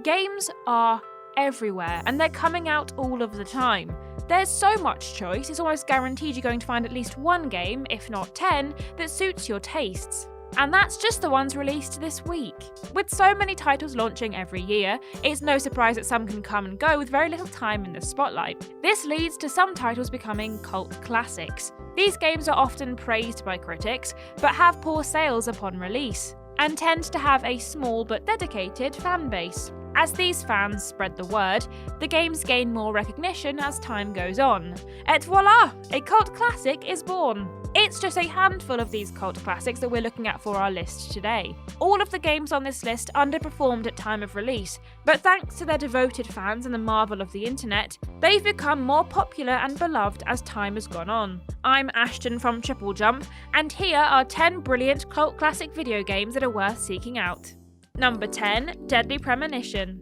Games are everywhere, and they're coming out all of the time. There's so much choice, it's almost guaranteed you're going to find at least one game, if not 10, that suits your tastes. And that's just the ones released this week. With so many titles launching every year, it's no surprise that some can come and go with very little time in the spotlight. This leads to some titles becoming cult classics. These games are often praised by critics, but have poor sales upon release, and tend to have a small but dedicated fan base. As these fans spread the word, the games gain more recognition as time goes on. Et voila! A cult classic is born. It's just a handful of these cult classics that we're looking at for our list today. All of the games on this list underperformed at time of release, but thanks to their devoted fans and the marvel of the internet, they've become more popular and beloved as time has gone on. I'm Ashton from TripleJump, and here are 10 brilliant cult classic video games that are worth seeking out. Number 10, Deadly Premonition.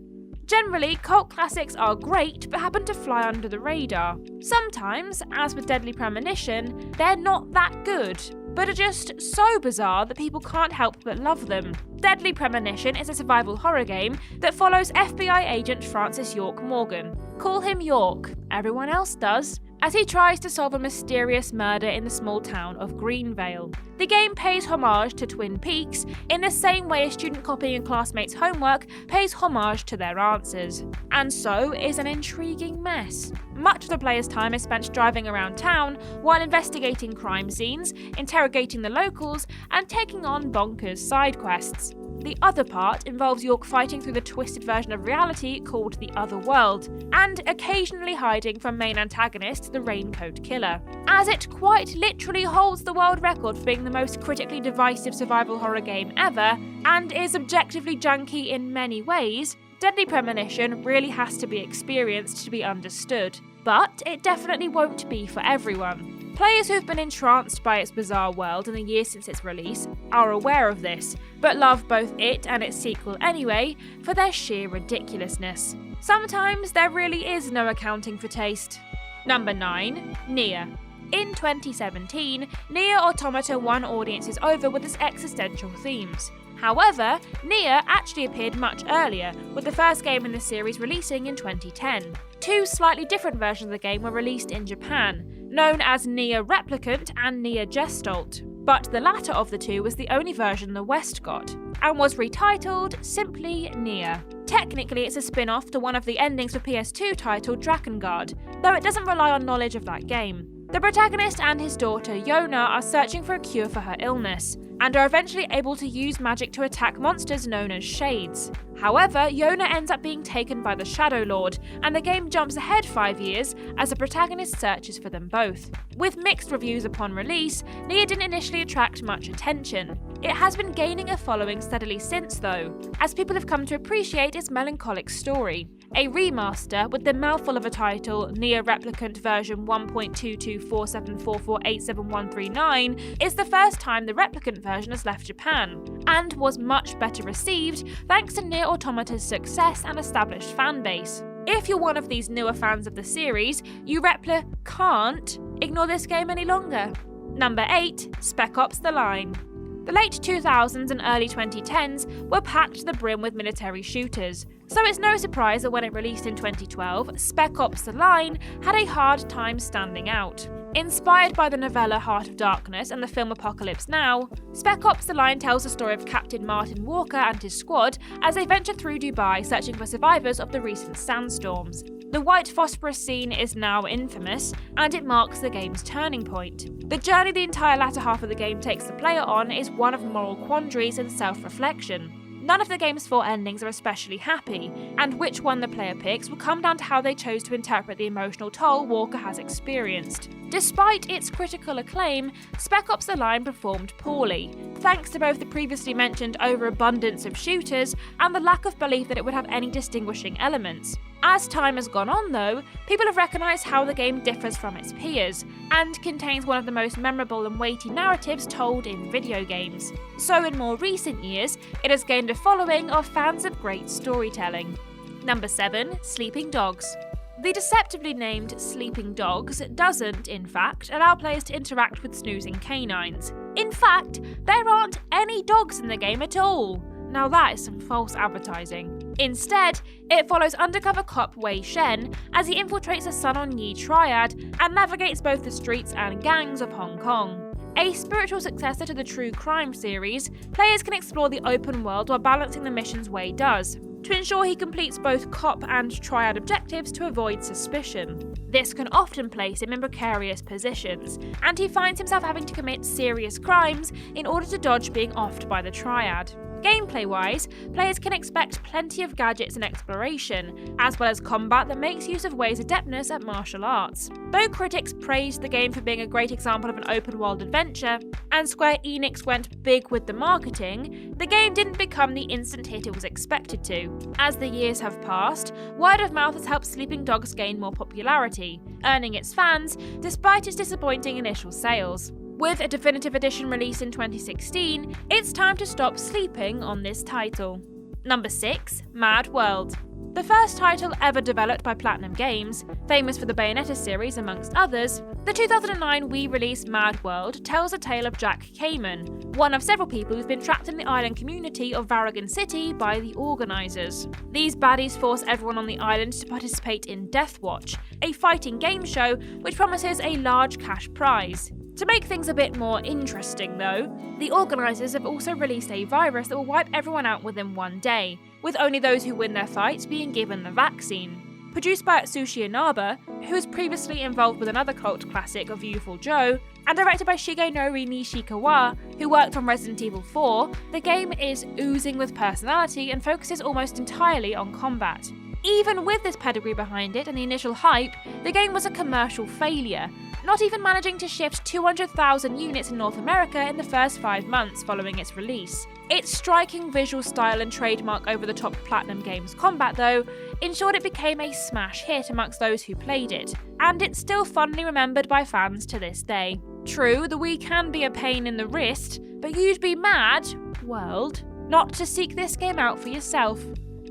Generally, cult classics are great but happen to fly under the radar. Sometimes, as with Deadly Premonition, they're not that good, but are just so bizarre that people can't help but love them. Deadly Premonition is a survival horror game that follows FBI agent Francis York Morgan. Call him York, everyone else does, as he tries to solve a mysterious murder in the small town of Greenvale. The game pays homage to Twin Peaks in the same way a student copying a classmate's homework pays homage to their answers, and so is an intriguing mess. Much of the player's time is spent driving around town while investigating crime scenes, interrogating the locals, and taking on bonkers side quests. The other part involves York fighting through the twisted version of reality called the Other World, and occasionally hiding from main antagonist, the Raincoat Killer. As it quite literally holds the world record for being the most critically divisive survival horror game ever, and is objectively junky in many ways, Deadly Premonition really has to be experienced to be understood. But it definitely won't be for everyone. Players who've been entranced by its bizarre world in the years since its release are aware of this, but love both it and its sequel anyway for their sheer ridiculousness. Sometimes there really is no accounting for taste. Number 9, NieR. In 2017, NieR Automata won audiences over with its existential themes. However, NieR actually appeared much earlier, with the first game in the series releasing in 2010. Two slightly different versions of the game were released in Japan, known as NieR Replicant and NieR Gestalt, but the latter of the two was the only version the West got, and was retitled simply NieR. Technically, it's a spin-off to one of the endings for PS2 titled Drakengard, though it doesn't rely on knowledge of that game. The protagonist and his daughter Yona are searching for a cure for her illness, and are eventually able to use magic to attack monsters known as Shades. However, Yona ends up being taken by the Shadow Lord, and the game jumps ahead 5 years as the protagonist searches for them both. With mixed reviews upon release, NieR didn't initially attract much attention. It has been gaining a following steadily since though, as people have come to appreciate its melancholic story. A remaster with the mouthful of a title, NieR Replicant version 1.2247448739, is the first time the Replicant version has left Japan, and was much better received thanks to NieR Automata's success and established fanbase. If you're one of these newer fans of the series, you can't ignore this game any longer. Number 8, Spec Ops: The Line. The late 2000s and early 2010s were packed to the brim with military shooters, so it's no surprise that when it released in 2012, Spec Ops: The Line had a hard time standing out. Inspired by the novella Heart of Darkness and the film Apocalypse Now, Spec Ops: The Line tells the story of Captain Martin Walker and his squad as they venture through Dubai searching for survivors of the recent sandstorms. The white phosphorus scene is now infamous, and it marks the game's turning point. The journey the entire latter half of the game takes the player on is one of moral quandaries and self-reflection. None of the game's 4 endings are especially happy, and which one the player picks will come down to how they chose to interpret the emotional toll Walker has experienced. Despite its critical acclaim, Spec Ops: The Line performed poorly, thanks to both the previously mentioned overabundance of shooters and the lack of belief that it would have any distinguishing elements. As time has gone on though, people have recognised how the game differs from its peers, and contains one of the most memorable and weighty narratives told in video games. So in more recent years, it has gained a following of fans of great storytelling. Number 7, Sleeping Dogs. The deceptively named Sleeping Dogs doesn't, in fact, allow players to interact with snoozing canines. In fact, there aren't any dogs in the game at all. Now that is some false advertising. Instead, it follows undercover cop Wei Shen as he infiltrates the Sun on Yi triad and navigates both the streets and gangs of Hong Kong. A spiritual successor to the true crime series, players can explore the open world while balancing the missions Wei does, to ensure he completes both cop and triad objectives to avoid suspicion. This can often place him in precarious positions, and he finds himself having to commit serious crimes in order to dodge being offed by the triad. Gameplay-wise, players can expect plenty of gadgets and exploration, as well as combat that makes use of Wei's adeptness at martial arts. Though critics praised the game for being a great example of an open-world adventure, and Square Enix went big with the marketing, the game didn't become the instant hit it was expected to. As the years have passed, word of mouth has helped Sleeping Dogs gain more popularity, earning its fans despite its disappointing initial sales. With a definitive edition released in 2016, it's time to stop sleeping on this title. Number 6. Mad World. The first title ever developed by Platinum Games, famous for the Bayonetta series amongst others, the 2009 Wii release Mad World tells a tale of Jack Kamen, one of several people who've been trapped in the island community of Varagon City by the organisers. These baddies force everyone on the island to participate in Death Watch, a fighting game show which promises a large cash prize. To make things a bit more interesting though, the organisers have also released a virus that will wipe everyone out within one day, with only those who win their fights being given the vaccine. Produced by Atsushi Inaba, who was previously involved with another cult classic of Youthful Joe, and directed by Shigenori Nishikawa, who worked on Resident Evil 4, the game is oozing with personality and focuses almost entirely on combat. Even with this pedigree behind it and the initial hype, the game was a commercial failure, not even managing to shift 200,000 units in North America in the first 5 months following its release. Its striking visual style and trademark over-the-top Platinum Games combat, though, ensured it became a smash hit amongst those who played it, and it's still fondly remembered by fans to this day. True, the Wii can be a pain in the wrist, but you'd be mad, world, not to seek this game out for yourself.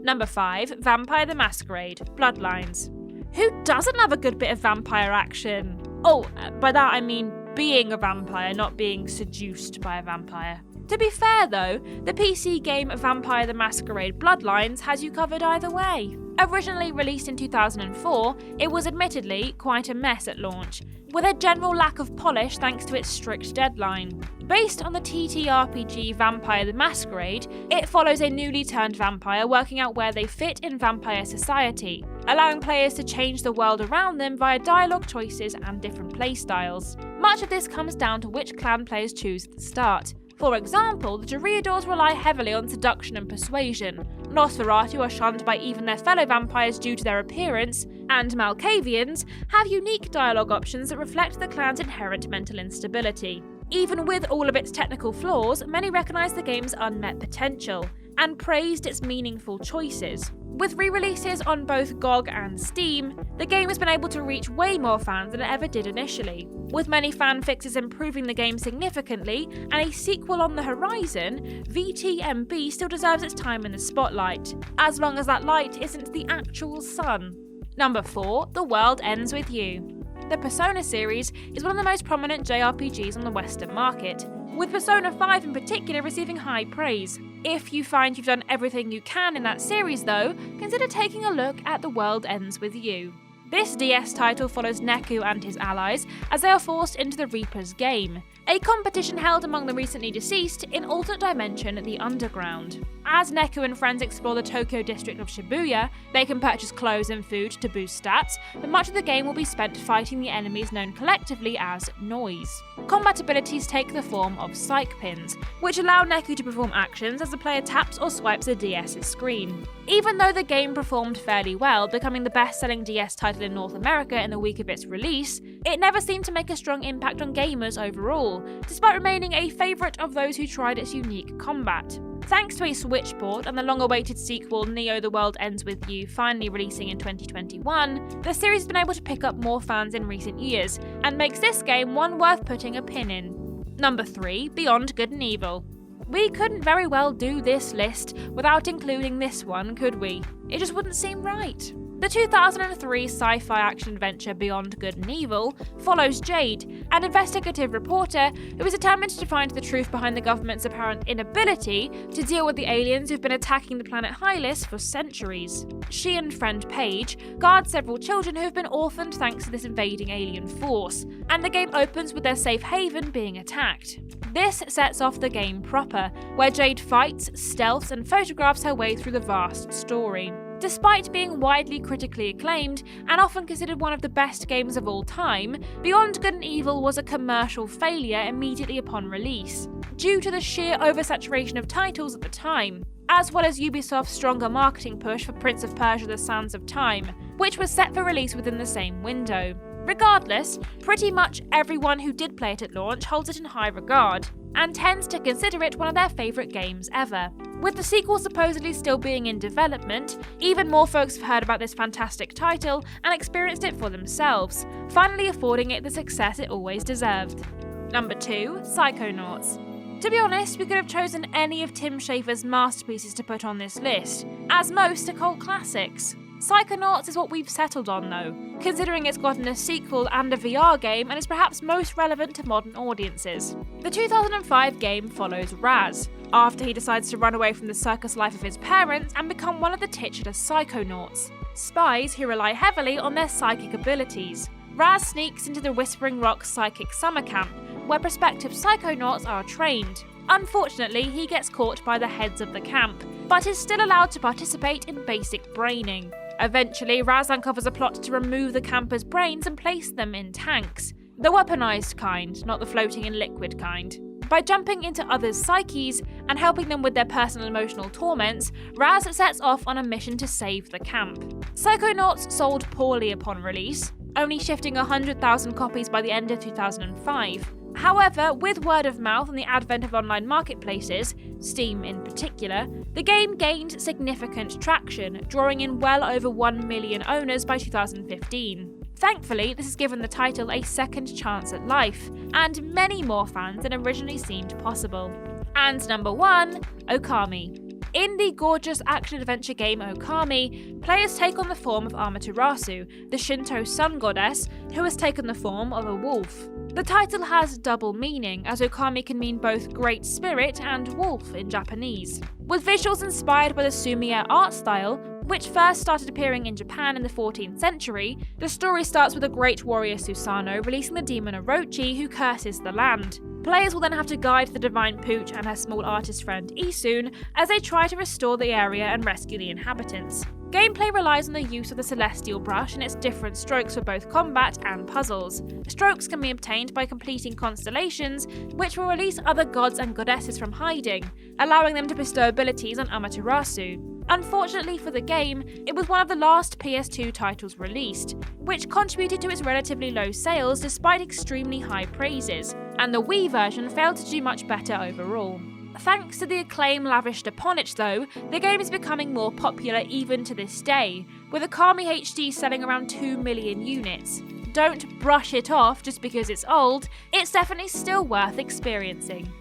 Number 5. Vampire the Masquerade – Bloodlines. Who doesn't love a good bit of vampire action? Oh, by that I mean being a vampire, not being seduced by a vampire. To be fair though, the PC game Vampire the Masquerade Bloodlines has you covered either way. Originally released in 2004, it was admittedly quite a mess at launch, with a general lack of polish thanks to its strict deadline. Based on the TTRPG Vampire the Masquerade, it follows a newly turned vampire working out where they fit in vampire society, allowing players to change the world around them via dialogue choices and different playstyles. Much of this comes down to which clan players choose at the start. For example, the Toreadors rely heavily on seduction and persuasion, Nosferatu are shunned by even their fellow vampires due to their appearance, and Malkavians have unique dialogue options that reflect the clan's inherent mental instability. Even with all of its technical flaws, many recognised the game's unmet potential, and praised its meaningful choices. With re-releases on both GOG and Steam, the game has been able to reach way more fans than it ever did initially. With many fan fixes improving the game significantly, and a sequel on the horizon, VTMB still deserves its time in the spotlight, as long as that light isn't the actual sun. Number 4. The World Ends With You. The Persona series is one of the most prominent JRPGs on the Western market, with Persona 5 in particular receiving high praise. If you find you've done everything you can in that series though, consider taking a look at The World Ends With You. This DS title follows Neku and his allies as they are forced into the Reaper's Game, a competition held among the recently deceased in alternate dimension The Underground. As Neku and friends explore the Tokyo district of Shibuya, they can purchase clothes and food to boost stats, but much of the game will be spent fighting the enemies known collectively as Noise. Combat abilities take the form of psych pins, which allow Neku to perform actions as the player taps or swipes the DS's screen. Even though the game performed fairly well, becoming the best-selling DS title in North America in the week of its release, it never seemed to make a strong impact on gamers overall, despite remaining a favourite of those who tried its unique combat. Thanks to a Switch port and the long-awaited sequel Neo The World Ends With You finally releasing in 2021, the series has been able to pick up more fans in recent years, and makes this game one worth putting a pin in. Number 3. Beyond Good and Evil. We couldn't very well do this list without including this one, could we? It just wouldn't seem right. The 2003 sci-fi action-adventure Beyond Good and Evil follows Jade, an investigative reporter who is determined to find the truth behind the government's apparent inability to deal with the aliens who've been attacking the planet Hylis for centuries. She and friend Paige guard several children who have been orphaned thanks to this invading alien force, and the game opens with their safe haven being attacked. This sets off the game proper, where Jade fights, stealths, and photographs her way through the vast story. Despite being widely critically acclaimed and often considered one of the best games of all time, Beyond Good and Evil was a commercial failure immediately upon release, due to the sheer oversaturation of titles at the time, as well as Ubisoft's stronger marketing push for Prince of Persia: The Sands of Time, which was set for release within the same window. Regardless, pretty much everyone who did play it at launch holds it in high regard, and tends to consider it one of their favourite games ever. With the sequel supposedly still being in development, even more folks have heard about this fantastic title and experienced it for themselves, finally affording it the success it always deserved. Number 2. Psychonauts. To be honest, we could have chosen any of Tim Schafer's masterpieces to put on this list, as most are cult classics. Psychonauts is what we've settled on though, considering it's gotten a sequel and a VR game and is perhaps most relevant to modern audiences. The 2005 game follows Raz, after he decides to run away from the circus life of his parents and become one of the titular Psychonauts, spies who rely heavily on their psychic abilities. Raz sneaks into the Whispering Rock Psychic Summer Camp, where prospective Psychonauts are trained. Unfortunately, he gets caught by the heads of the camp, but is still allowed to participate in basic braining. Eventually, Raz uncovers a plot to remove the campers' brains and place them in tanks. The weaponized kind, not the floating in liquid kind. By jumping into others' psyches and helping them with their personal emotional torments, Raz sets off on a mission to save the camp. Psychonauts sold poorly upon release, only shifting 100,000 copies by the end of 2005. However, with word of mouth and the advent of online marketplaces, Steam in particular, the game gained significant traction, drawing in well over 1 million owners by 2015. Thankfully, this has given the title a second chance at life, and many more fans than originally seemed possible. And number 1, Okami. In the gorgeous action-adventure game Okami, players take on the form of Amaterasu, the Shinto sun goddess, who has taken the form of a wolf. The title has double meaning, as Okami can mean both Great Spirit and Wolf in Japanese. With visuals inspired by the Sumiya art style, which first started appearing in Japan in the 14th century, the story starts with a great warrior Susanoo releasing the demon Orochi who curses the land. Players will then have to guide the divine Pooch and her small artist friend Isun as they try to restore the area and rescue the inhabitants. Gameplay relies on the use of the Celestial Brush and its different strokes for both combat and puzzles. Strokes can be obtained by completing constellations, which will release other gods and goddesses from hiding, allowing them to bestow abilities on Amaterasu. Unfortunately for the game, it was one of the last PS2 titles released, which contributed to its relatively low sales despite extremely high praises, and the Wii version failed to do much better overall. Thanks to the acclaim lavished upon it though, the game is becoming more popular even to this day, with Okami HD selling around 2 million units. Don't brush it off just because it's old, it's definitely still worth experiencing.